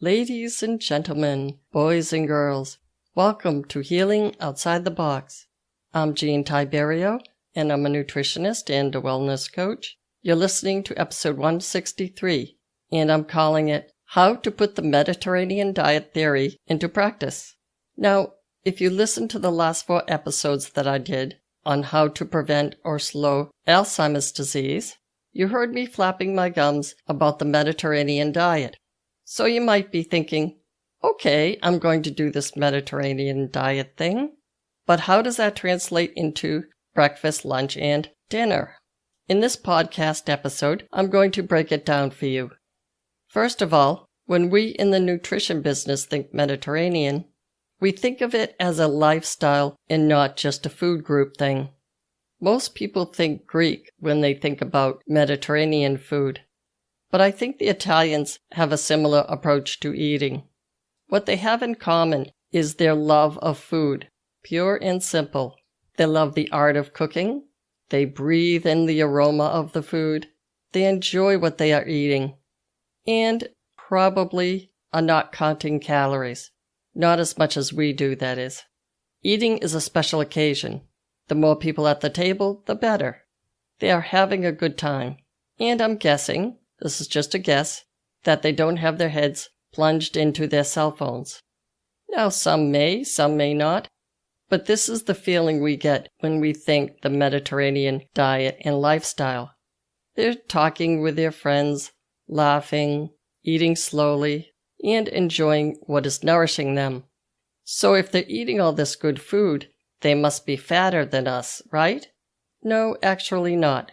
Ladies and gentlemen, boys and girls, welcome to Healing Outside the Box. I'm Jean Tiberio, and I'm a nutritionist and a wellness coach. You're listening to episode 163, and I'm calling it How to Put the Mediterranean Diet Theory into Practice. Now, if you listen to the last 4 episodes that I did on how to prevent or slow Alzheimer's disease, you heard me flapping my gums about the Mediterranean diet. So you might be thinking, okay, I'm going to do this Mediterranean diet thing, but how does that translate into breakfast, lunch, and dinner? In this podcast episode, I'm going to break it down for you. First of all, when we in the nutrition business think Mediterranean, we think of it as a lifestyle and not just a food group thing. Most people think Greek when they think about Mediterranean food. But I think the Italians have a similar approach to eating. What they have in common is their love of food, pure and simple. They love the art of cooking. They breathe in the aroma of the food. They enjoy what they are eating. And probably are not counting calories. Not as much as we do, that is. Eating is a special occasion. The more people at the table, the better. They are having a good time. And I'm guessing, this is just a guess, that they don't have their heads plunged into their cell phones. Now, some may not, but this is the feeling we get when we think the Mediterranean diet and lifestyle. They're talking with their friends, laughing, eating slowly, and enjoying what is nourishing them. So if they're eating all this good food, they must be fatter than us, right? No, actually not.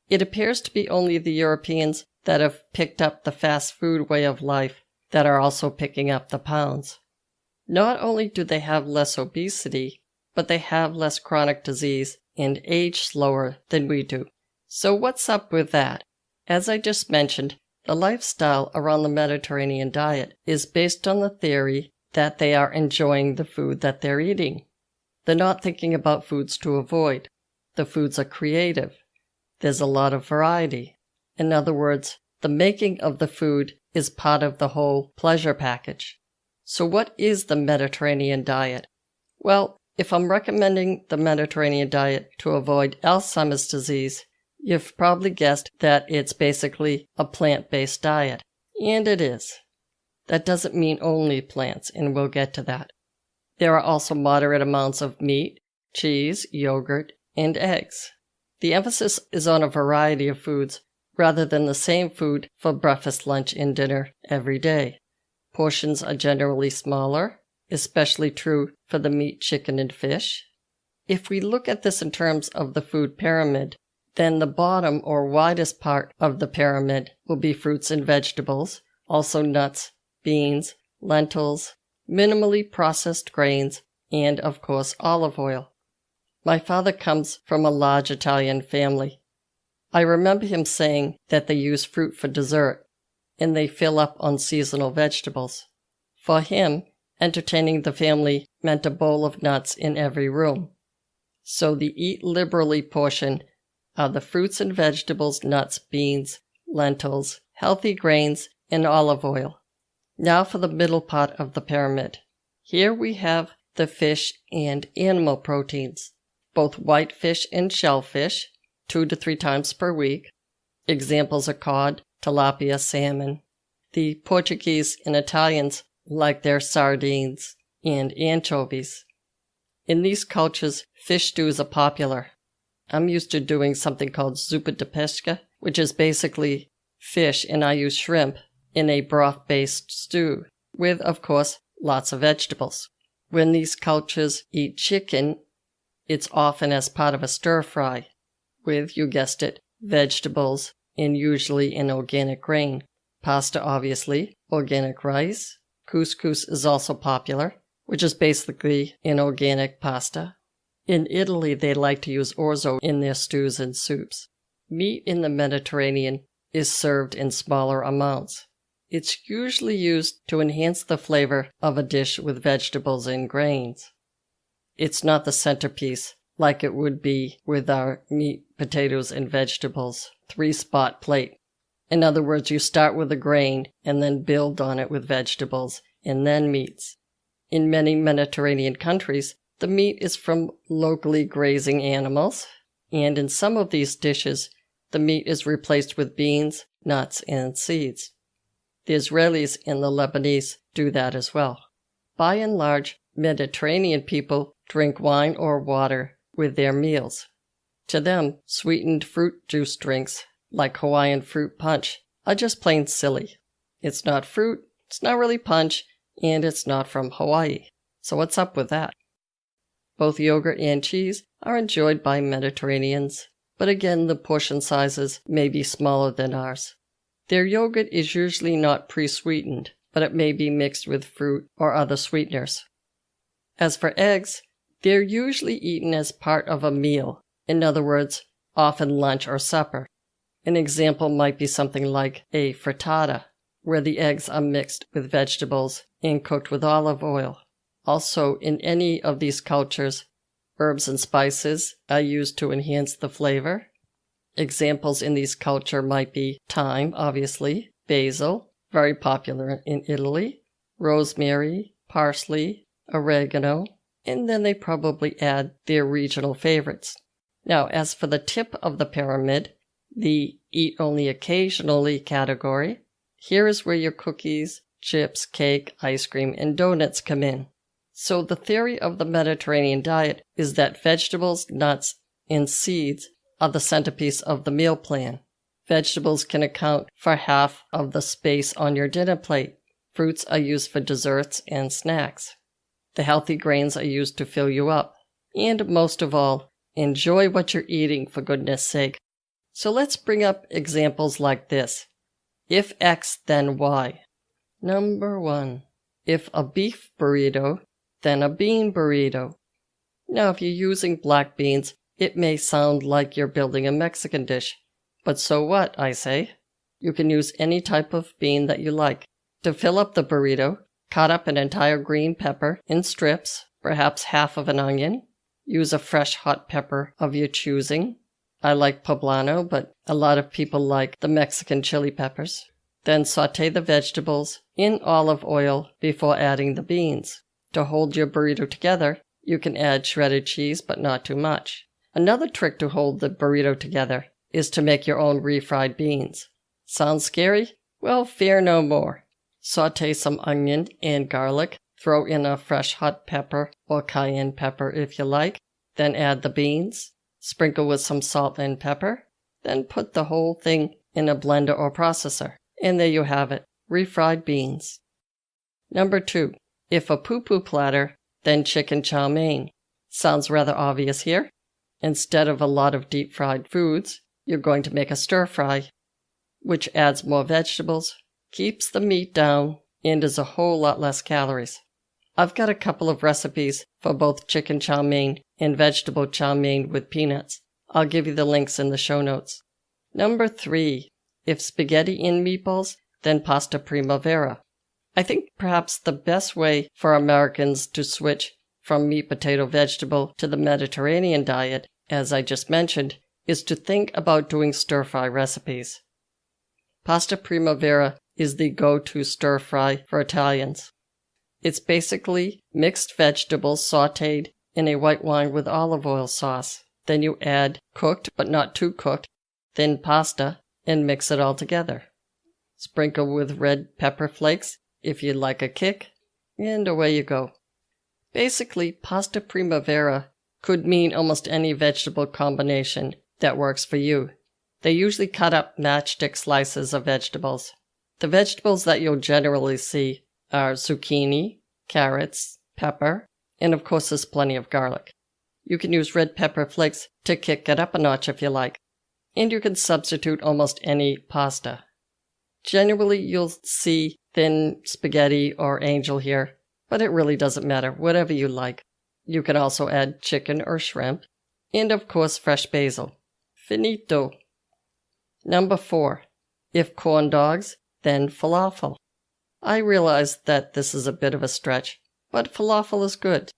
It appears to be only the Europeans that have picked up the fast food way of life that are also picking up the pounds. Not only do they have less obesity, but they have less chronic disease and age slower than we do. So what's up with that? As I just mentioned, the lifestyle around the Mediterranean diet is based on the theory that they are enjoying the food that they're eating. They're not thinking about foods to avoid. The foods are creative. There's a lot of variety. In other words, the making of the food is part of the whole pleasure package. So what is the Mediterranean diet? Well, if I'm recommending the Mediterranean diet to avoid Alzheimer's disease, you've probably guessed that it's basically a plant-based diet. And it is. That doesn't mean only plants, and we'll get to that. There are also moderate amounts of meat, cheese, yogurt, and eggs. The emphasis is on a variety of foods rather than the same food for breakfast, lunch, and dinner every day. Portions are generally smaller, especially true for the meat, chicken, and fish. If we look at this in terms of the food pyramid, then the bottom or widest part of the pyramid will be fruits and vegetables, also nuts, beans, lentils, minimally processed grains, and, of course, olive oil. My father comes from a large Italian family. I remember him saying that they use fruit for dessert, and they fill up on seasonal vegetables. For him, entertaining the family meant a bowl of nuts in every room. So the eat liberally portion are the fruits and vegetables, nuts, beans, lentils, healthy grains, and olive oil. Now for the middle part of the pyramid. Here we have the fish and animal proteins, both white fish and shellfish, 2 to 3 times per week. Examples are cod, tilapia, salmon. The Portuguese and Italians like their sardines and anchovies. In these cultures, fish stews are popular. I'm used to doing something called zuppa de pesca, which is basically fish, and I use shrimp, in a broth-based stew, with, of course, lots of vegetables. When these cultures eat chicken, it's often as part of a stir-fry, with, you guessed it, vegetables, and usually an organic grain. Pasta, obviously, organic rice. Couscous is also popular, which is basically an organic pasta. In Italy, they like to use orzo in their stews and soups. Meat in the Mediterranean is served in smaller amounts. It's usually used to enhance the flavor of a dish with vegetables and grains. It's not the centerpiece like it would be with our meat, potatoes, and vegetables 3-spot plate. In other words, you start with a grain and then build on it with vegetables and then meats. In many Mediterranean countries, the meat is from locally grazing animals, and in some of these dishes, the meat is replaced with beans, nuts, and seeds. The Israelis and the Lebanese do that as well. By and large, Mediterranean people drink wine or water with their meals. To them, sweetened fruit juice drinks, like Hawaiian fruit punch, are just plain silly. It's not fruit, it's not really punch, and it's not from Hawaii. So what's up with that? Both yogurt and cheese are enjoyed by Mediterraneans, but again, the portion sizes may be smaller than ours. Their yogurt is usually not pre-sweetened, but it may be mixed with fruit or other sweeteners. As for eggs, they're usually eaten as part of a meal, in other words, often lunch or supper. An example might be something like a frittata, where the eggs are mixed with vegetables and cooked with olive oil. Also, in any of these cultures, herbs and spices are used to enhance the flavor. Examples in these cultures might be thyme, obviously, basil, very popular in Italy, rosemary, parsley, oregano, and then they probably add their regional favorites. Now, as for the tip of the pyramid, the eat only occasionally category, here is where your cookies, chips, cake, ice cream, and donuts come in. So the theory of the Mediterranean diet is that vegetables, nuts, and seeds are the centerpiece of the meal plan. Vegetables can account for half of the space on your dinner plate. Fruits are used for desserts and snacks. The healthy grains are used to fill you up. And most of all, enjoy what you're eating, for goodness sake. So let's bring up examples like this. If X, then Y. Number 1. If a beef burrito, then a bean burrito. Now, if you're using black beans, it may sound like you're building a Mexican dish. But so what, I say? You can use any type of bean that you like. To fill up the burrito, cut up an entire green pepper in strips, perhaps half of an onion. Use a fresh hot pepper of your choosing. I like poblano, but a lot of people like the Mexican chili peppers. Then saute the vegetables in olive oil before adding the beans. To hold your burrito together, you can add shredded cheese, but not too much. Another trick to hold the burrito together is to make your own refried beans. Sounds scary? Well, fear no more. Saute some onion and garlic, throw in a fresh hot pepper or cayenne pepper if you like, then add the beans, sprinkle with some salt and pepper, then put the whole thing in a blender or processor. And there you have it, refried beans. Number 2. If a poo-poo platter, then chicken chow mein. Sounds rather obvious here. Instead of a lot of deep-fried foods, you're going to make a stir-fry, which adds more vegetables, keeps the meat down, and is a whole lot less calories. I've got a couple of recipes for both chicken chow mein and vegetable chow mein with peanuts. I'll give you the links in the show notes. Number 3. If spaghetti and meatballs, then pasta primavera. I think perhaps the best way for Americans to switch from meat, potato, vegetable to the Mediterranean diet, as I just mentioned, is to think about doing stir-fry recipes. Pasta primavera is the go-to stir-fry for Italians. It's basically mixed vegetables sautéed in a white wine with olive oil sauce. Then you add cooked, but not too cooked, thin pasta and mix it all together. Sprinkle with red pepper flakes if you like a kick, and away you go. Basically, pasta primavera could mean almost any vegetable combination that works for you. They usually cut up matchstick slices of vegetables. The vegetables that you'll generally see are zucchini, carrots, pepper, and of course there's plenty of garlic. You can use red pepper flakes to kick it up a notch if you like, and you can substitute almost any pasta. Generally, you'll see thin spaghetti or angel here, but it really doesn't matter, whatever you like. You can also add chicken or shrimp, and of course fresh basil. Finito. Number 4. If corn dogs, then falafel. I realize that this is a bit of a stretch, but falafel is good.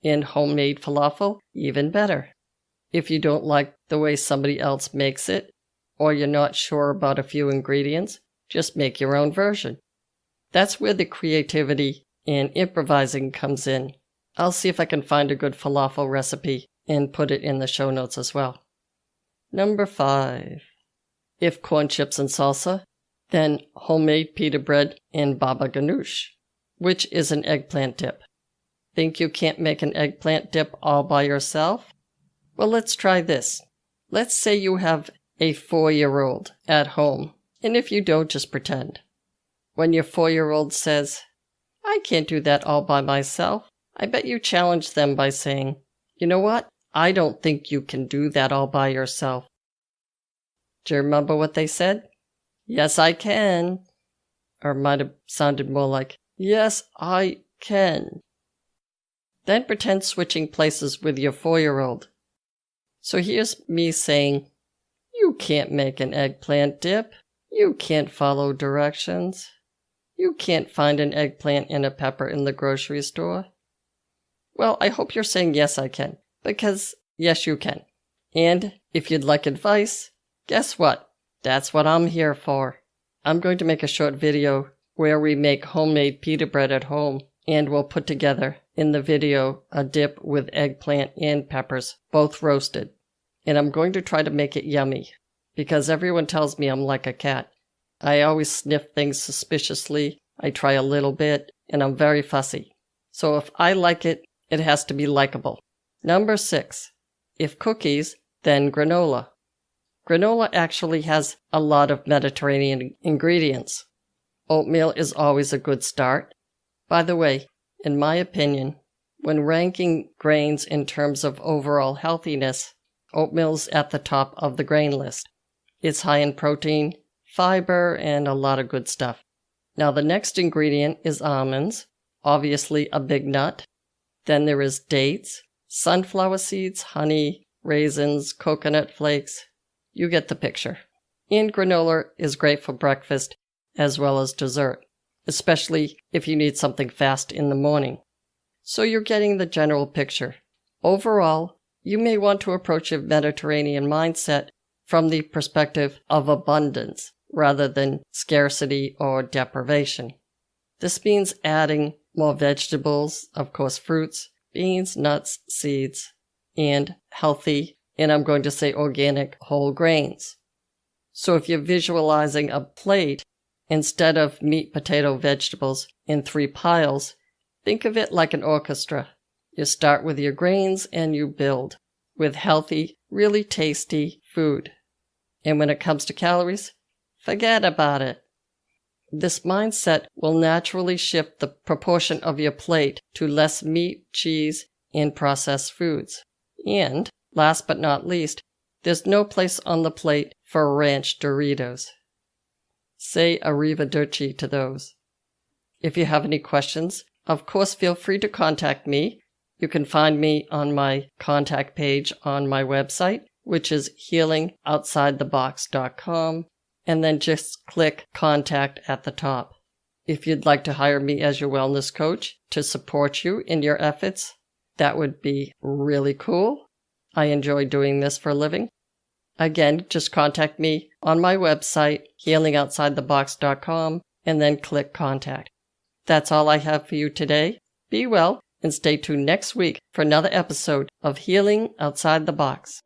And homemade falafel, even better. If you don't like the way somebody else makes it, or you're not sure about a few ingredients, just make your own version. That's where the creativity and improvising comes in. I'll see if I can find a good falafel recipe and put it in the show notes as well. Number 5. If corn chips and salsa, then homemade pita bread and baba ganoush, which is an eggplant dip. Think you can't make an eggplant dip all by yourself? Well, let's try this. Let's say you have a 4-year-old at home, and if you don't, just pretend. When your 4-year-old says, "I can't do that all by myself," I bet you challenge them by saying, "You know what? I don't think you can do that all by yourself." Do you remember what they said? "Yes, I can." Or it might have sounded more like, "Yes, I can." Then pretend switching places with your 4-year-old. So here's me saying, "You can't make an eggplant dip. You can't follow directions. You can't find an eggplant and a pepper in the grocery store." Well, I hope you're saying, "Yes, I can," because yes, you can. And if you'd like advice, guess what? That's what I'm here for. I'm going to make a short video where we make homemade pita bread at home, and we'll put together in the video a dip with eggplant and peppers, both roasted. And I'm going to try to make it yummy, because everyone tells me I'm like a cat. I always sniff things suspiciously, I try a little bit, and I'm very fussy. So if I like it, it has to be likable. Number 6. If cookies, then granola. Granola actually has a lot of Mediterranean ingredients. Oatmeal is always a good start. By the way, in my opinion, when ranking grains in terms of overall healthiness, oatmeal's at the top of the grain list. It's high in protein, fiber, and a lot of good stuff. Now the next ingredient is almonds, obviously a big nut. Then there is dates, sunflower seeds, honey, raisins, coconut flakes. You get the picture. And granola is great for breakfast as well as dessert, especially if you need something fast in the morning. So you're getting the general picture. Overall, you may want to approach a Mediterranean mindset from the perspective of abundance rather than scarcity or deprivation. This means adding more vegetables, of course fruits, beans, nuts, seeds, and healthy, and I'm going to say organic, whole grains. So if you're visualizing a plate, instead of meat, potato, vegetables in 3 piles, think of it like an orchestra. You start with your grains and you build with healthy, really tasty food. And when it comes to calories, forget about it. This mindset will naturally shift the proportion of your plate to less meat, cheese, and processed foods. And, last but not least, there's no place on the plate for ranch Doritos. Say arrivederci to those. If you have any questions, of course feel free to contact me. You can find me on my contact page on my website, which is healingoutsidethebox.com, and then just click contact at the top. If you'd like to hire me as your wellness coach to support you in your efforts, that would be really cool. I enjoy doing this for a living. Again, just contact me on my website, healingoutsidethebox.com, and then click contact. That's all I have for you today. Be well, and stay tuned next week for another episode of Healing Outside the Box.